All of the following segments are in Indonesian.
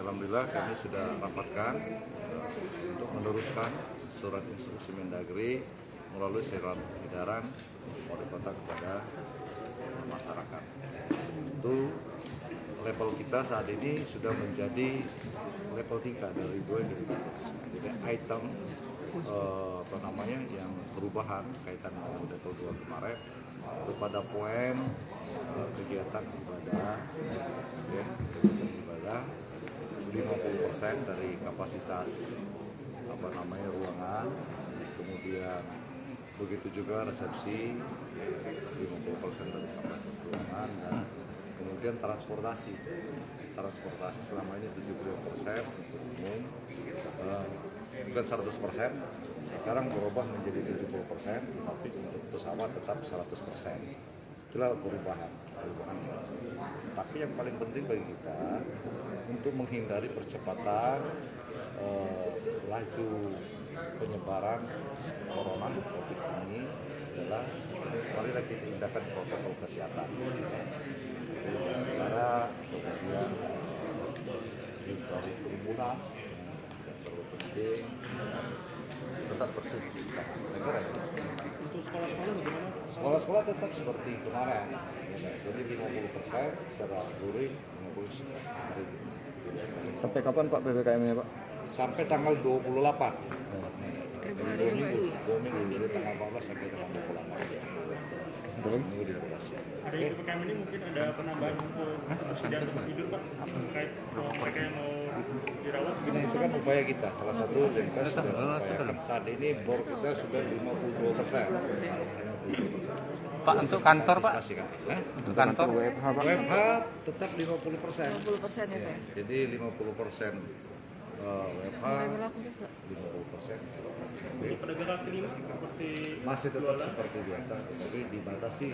Alhamdulillah kami sudah rapatkan untuk meneruskan surat instruksi Mendagri melalui surat edaran Wali Kota kepada masyarakat. Itu level kita saat ini sudah menjadi level 3 dari 2 jadi item yang perubahan kaitan dengan level 2 kemarin kepada poin kegiatan ibadah 50% dari kapasitas ruangan, kemudian begitu juga resepsi 50% dari kapasitas ruangan, dan kemudian transportasi selama ini 70% untuk umum, bukan 100%, sekarang berubah menjadi 70%, tapi untuk pesawat tetap 100%. Itulah perubahan. Tapi yang paling penting bagi kita untuk menghindari percepatan laju penyebaran corona COVID ini adalah mari lagi tindakan protokol kesehatan. Karena kemudian hindari kerumunan, yang terlalu penting tetap bersih. Saya kira itu. Untuk sekolah-sekolah bagaimana? Sekolah-sekolah tetap seperti kemarin, jadi 50% secara luring, 50% hari ini. Sampai kapan Pak PPKM-nya Pak? Sampai tanggal 28. Dua minggu, jadi tanggal 14 sampai tanggal 28. Minggu dikurasi. Hari ini PPKM ini mungkin ada penambahan untuk persediaan tempat tidur Pak, terkait mereka yang mau dirawat. Nah, itu kan upaya kita. Salah satu yang kita sudah upayakan saat ini bor kita sudah 52%. Pak, untuk kantor Pak? Untuk kantor WFH tetap 50%. 50% ya Pak? Jadi 50% WFH, 50%. Untuk pedagang kaki lima seperti Masih tetap seperti biasa, tapi dibatasi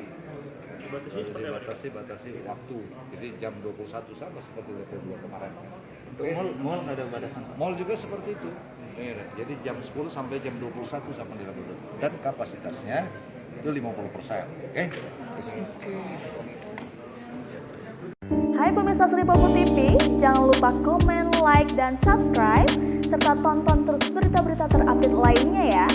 waktu. Jadi jam 21 sama seperti level 2 kemarin. Untuk mall nggak ada batasan? Mall juga seperti itu. Jadi jam 10 sampai jam 21 sama di level 2. Dan kapasitasnya itu 50%. Oke? Hai pemirsa Sri Popo TV, jangan lupa komen, like, dan subscribe, serta tonton terus berita-berita terupdate lainnya ya.